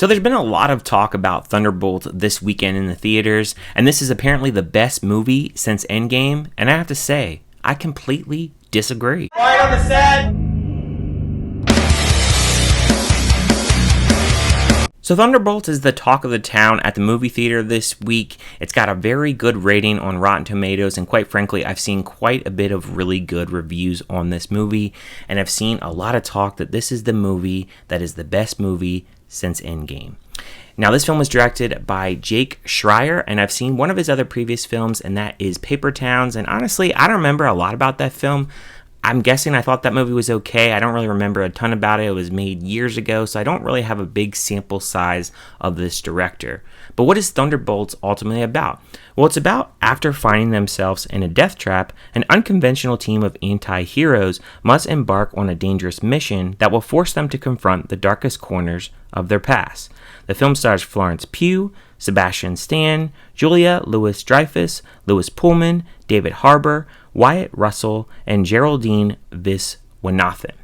So there's been a lot of talk about Thunderbolts this weekend in the theaters, and this is apparently the best movie since Endgame, and I have to say, I completely disagree. Quiet on the set! So Thunderbolts is the talk of the town at the movie theater this week. It's got a very good rating on Rotten Tomatoes, and quite frankly, I've seen quite a bit of really good reviews on this movie, and I've seen a lot of talk that this is the movie that is the best movie since Endgame. Now, this film was directed by Jake Schreier, and I've seen one of his other previous films, and that is Paper Towns, and honestly, I don't remember a lot about that film. I'm guessing I thought that movie was okay. I don't really remember a ton about it. It was made years ago, so I don't really have a big sample size of this director. But what is Thunderbolts ultimately about? Well, it's about, after finding themselves in a death trap, an unconventional team of anti-heroes must embark on a dangerous mission that will force them to confront the darkest corners of their past. The film stars Florence Pugh, Sebastian Stan, Julia Louis-Dreyfus, Louis Pullman, David Harbour, Wyatt Russell, and Geraldine Viswanathan.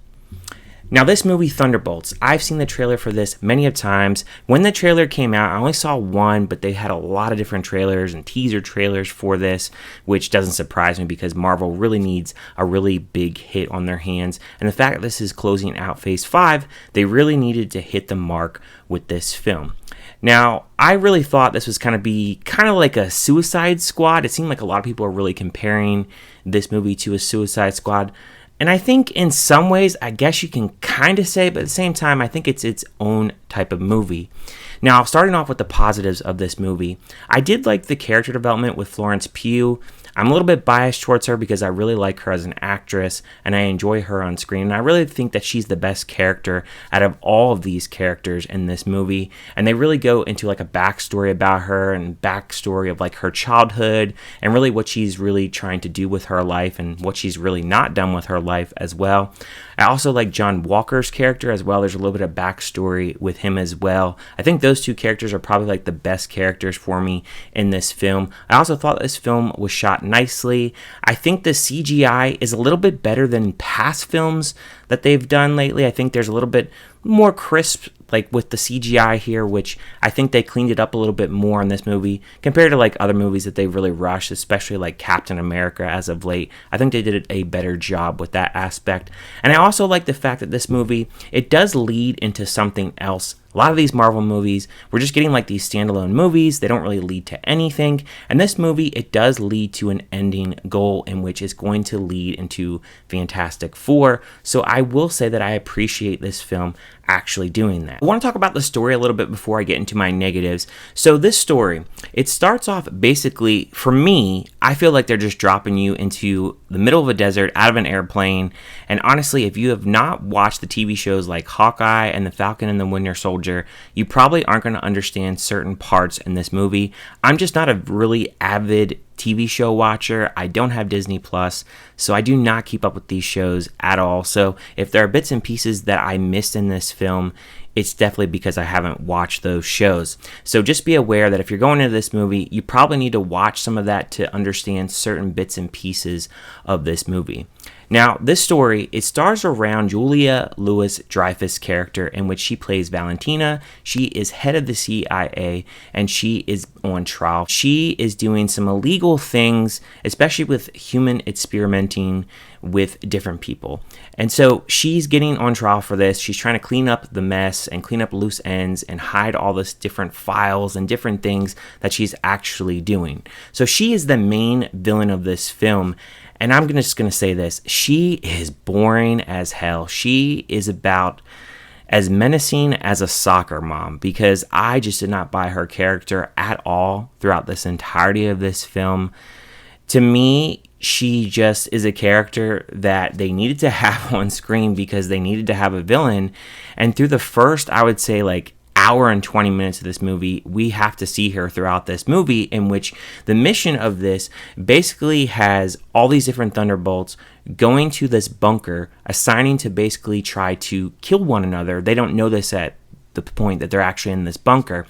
Now, this movie, Thunderbolts, I've seen the trailer for this many of times. When the trailer came out, I only saw one, but they had a lot of different trailers and teaser trailers for this, which doesn't surprise me because Marvel really needs a really big hit on their hands. And the fact that this is closing out Phase 5, they really needed to hit the mark with this film. Now, I really thought this was kind of like a Suicide Squad. It seemed like a lot of people are really comparing this movie to a Suicide Squad. And I think in some ways, I guess you can kind of say, but at the same time, I think it's its own type of movie. Now, starting off with the positives of this movie, I did like the character development with Florence Pugh. I'm a little bit biased towards her because I really like her as an actress and I enjoy her on screen. And I really think that she's the best character out of all of these characters in this movie. And they really go into like a backstory about her and backstory of like her childhood and really what she's really trying to do with her life and what she's really not done with her life as well. I also like John Walker's character as well. There's a little bit of backstory with him as well. I think those two characters are probably like the best characters for me in this film. I also thought this film was shot nicely. I think the CGI is a little bit better than past films that they've done lately. I think there's a little bit more crisp like with the CGI here, which I think they cleaned it up a little bit more in this movie compared to like other movies that they really rushed, especially like Captain America as of late. I think they did a better job with that aspect. And I also like the fact that this movie, it does lead into something else. A lot of these Marvel movies, we're just getting like these standalone movies. They don't really lead to anything. And this movie, it does lead to an ending goal in which is going to lead into Fantastic Four. So I will say that I appreciate this film actually doing that. I want to talk about the story a little bit before I get into my negatives. So this story, it starts off basically, for me, I feel like they're just dropping you into the middle of a desert out of an airplane. And honestly, if you have not watched the TV shows like Hawkeye and The Falcon and the Winter Soldier, you probably aren't going to understand certain parts in this movie. I'm just not a really avid TV show watcher. I don't have Disney Plus, so I do not keep up with these shows at all. So if there are bits and pieces that I missed in this film, it's definitely because I haven't watched those shows. So just be aware that if you're going into this movie, you probably need to watch some of that to understand certain bits and pieces of this movie. Now, this story, it stars around Julia Louis-Dreyfus' character in which she plays Valentina. She is head of the CIA and she is on trial. She is doing some illegal things, especially with human experimenting with different people. And so she's getting on trial for this. She's trying to clean up the mess and clean up loose ends and hide all this different files and different things that she's actually doing. So she is the main villain of this film. And I'm just going to say this. She is boring as hell. She is about as menacing as a soccer mom because I just did not buy her character at all throughout this entirety of this film. To me, she just is a character that they needed to have on screen because they needed to have a villain. And through the first, I would say like hour and 20 minutes of this movie, we have to see her throughout this movie, in which the mission of this basically has all these different Thunderbolts going to this bunker, assigning to basically try to kill one another. They don't know this at the point that they're actually in this bunker.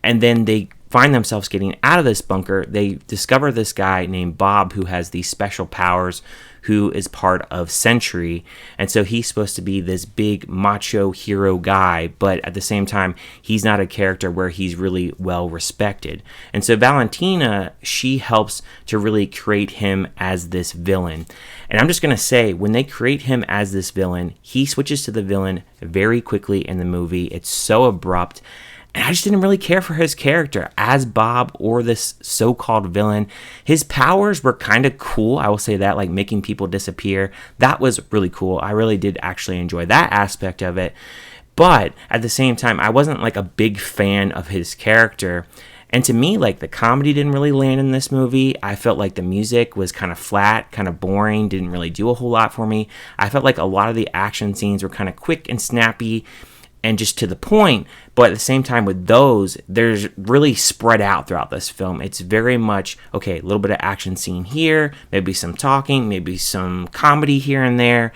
And then they find themselves getting out of this bunker. They discover this guy named Bob who has these special powers, who is part of Sentry. And so he's supposed to be this big macho hero guy, but at the same time, he's not a character where he's really well respected. And so Valentina, she helps to really create him as this villain. And I'm just going to say, when they create him as this villain, he switches to the villain very quickly in the movie. It's so abrupt. And I just didn't really care for his character as Bob or this so-called villain. His powers were kind of cool, I will say that, like making people disappear. That was really cool. I really did actually enjoy that aspect of it. But at the same time, I wasn't like a big fan of his character. And to me, like, the comedy didn't really land in this movie. I felt like the music was kind of flat, kind of boring, didn't really do a whole lot for me. I felt like a lot of the action scenes were kind of quick and snappy and just to the point. But at the same time with those, there's really spread out throughout this film. It's very much, okay, a little bit of action scene here, maybe some talking, maybe some comedy here and there.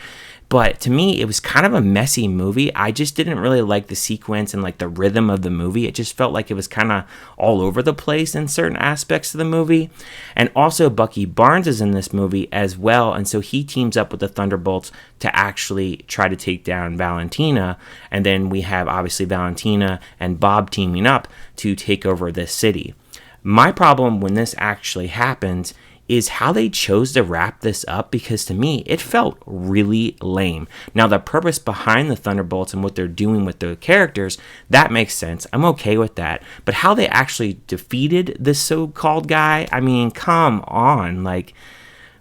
But to me, it was kind of a messy movie. I just didn't really like the sequence and like the rhythm of the movie. It just felt like it was kind of all over the place in certain aspects of the movie. And also Bucky Barnes is in this movie as well. And so he teams up with the Thunderbolts to actually try to take down Valentina. And then we have obviously Valentina and Bob teaming up to take over this city. My problem when this actually happens is how they chose to wrap this up, because to me, it felt really lame. Now, the purpose behind the Thunderbolts and what they're doing with the characters, that makes sense. I'm okay with that. But how they actually defeated this so-called guy, I mean, come on. Like,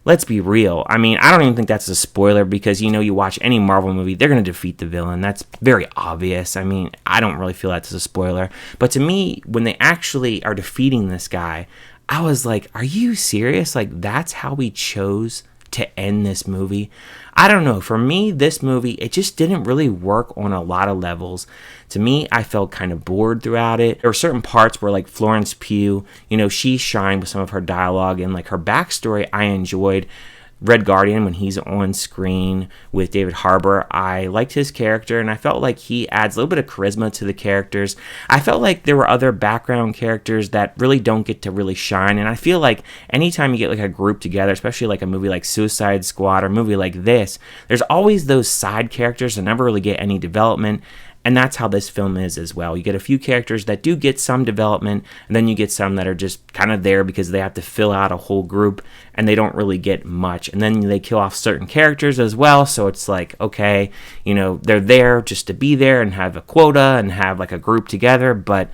let's be real. I mean, I don't even think that's a spoiler because, you know, you watch any Marvel movie, they're going to defeat the villain. That's very obvious. I mean, I don't really feel that's a spoiler. But to me, when they actually are defeating this guy, I was like, are you serious? Like, that's how we chose to end this movie? I don't know. For me, this movie, it just didn't really work on a lot of levels. To me, I felt kind of bored throughout it. There were certain parts where, like, Florence Pugh, you know, she shined with some of her dialogue and, like, her backstory I enjoyed. Red Guardian, when he's on screen with David Harbour, I liked his character, and I felt like he adds a little bit of charisma to the characters. I felt like there were other background characters that really don't get to really shine, and I feel like anytime you get like a group together, especially like a movie like Suicide Squad or a movie like this, there's always those side characters that never really get any development. And that's how this film is as well. You get a few characters that do get some development, and then you get some that are just kind of there because they have to fill out a whole group, and they don't really get much. And then they kill off certain characters as well, so it's like, okay, you know, they're there just to be there and have a quota and have like a group together, but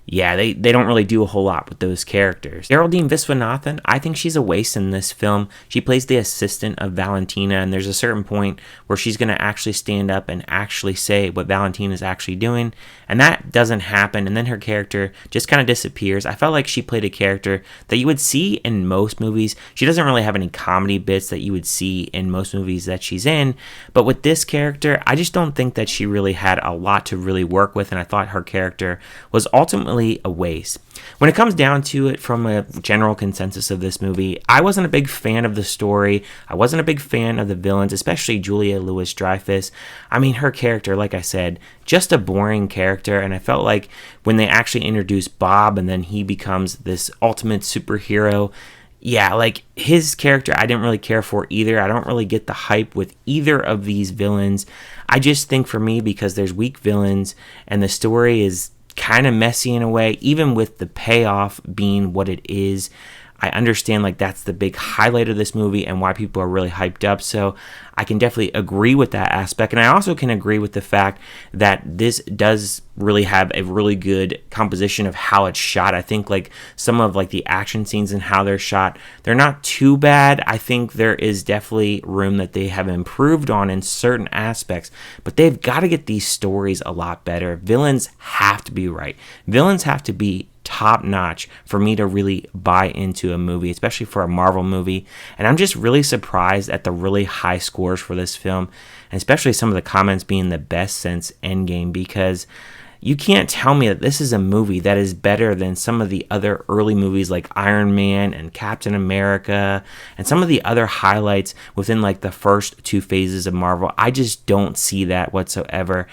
yeah, they don't really do a whole lot with those characters. Geraldine Viswanathan, I think she's a waste in this film. She plays the assistant of Valentina, and there's a certain point where she's going to actually stand up and actually say what Valentina is actually doing, and that doesn't happen, and then her character just kind of disappears. I felt like she played a character that you would see in most movies. She doesn't really have any comedy bits that you would see in most movies that she's in, but with this character, I just don't think that she really had a lot to really work with, and I thought her character was ultimately a waste. When it comes down to it, from a general consensus of this movie, I wasn't a big fan of the story. I wasn't a big fan of the villains, especially Julia Louis-Dreyfus. I mean, her character, like I said, just a boring character, and I felt like when they actually introduced Bob and then he becomes this ultimate superhero, yeah, like his character I didn't really care for either. I don't really get the hype with either of these villains. I just think for me, because there's weak villains and the story is kind of messy in a way, even with the payoff being what it is, I understand like that's the big highlight of this movie and why people are really hyped up. So I can definitely agree with that aspect. And I also can agree with the fact that this does really have a really good composition of how it's shot. I think like some of like the action scenes and how they're shot, they're not too bad. I think there is definitely room that they have improved on in certain aspects, but they've got to get these stories a lot better. Villains have to be right. Villains have to be top notch for me to really buy into a movie, especially for a Marvel movie. And I'm just really surprised at the really high scores for this film, and especially some of the comments being the best since Endgame, because you can't tell me that this is a movie that is better than some of the other early movies like Iron Man and Captain America and some of the other highlights within like the first two phases of Marvel. I just don't see that whatsoever.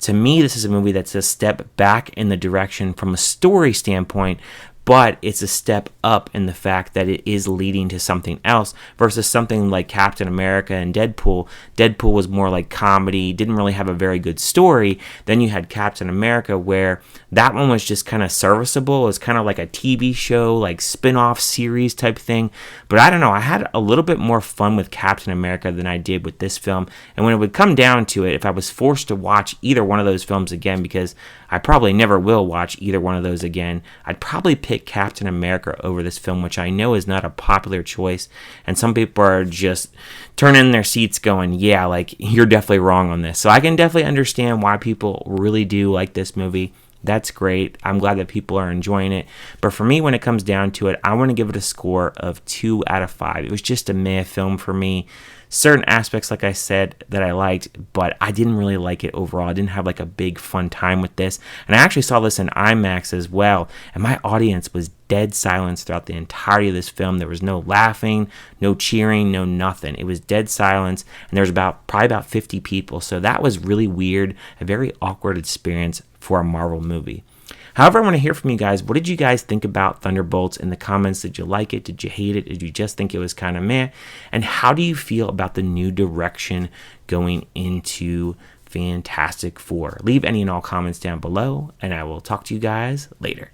To me, this is a movie that's a step back in the direction from a story standpoint, but it's a step up in the fact that it is leading to something else versus something like Captain America and Deadpool. Deadpool was more like comedy, didn't really have a very good story. Then you had Captain America, where that one was just kind of serviceable. It was kind of like a TV show, like spin-off series type thing. But I don't know, I had a little bit more fun with Captain America than I did with this film. And when it would come down to it, if I was forced to watch either one of those films again, because I probably never will watch either one of those again, I'd probably pick Captain America over this film, which I know is not a popular choice. And some people are just turning in their seats going, yeah, like, you're definitely wrong on this. So I can definitely understand why people really do like this movie. That's great. I'm glad that people are enjoying it. But for me, when it comes down to it, I want to give it a score of 2 out of 5. It was just a meh film for me. Certain aspects, like I said, that I liked, but I didn't really like it overall. I didn't have like a big fun time with this. And I actually saw this in IMAX as well, and my audience was dead silence throughout the entirety of this film. There was no laughing, no cheering, no nothing. It was dead silence, and there was probably about 50 people. So that was really weird, a very awkward experience for a Marvel movie. However, I want to hear from you guys. What did you guys think about Thunderbolts in the comments? Did you like it? Did you hate it? Did you just think it was kind of meh? And how do you feel about the new direction going into Fantastic Four? Leave any and all comments down below, and I will talk to you guys later.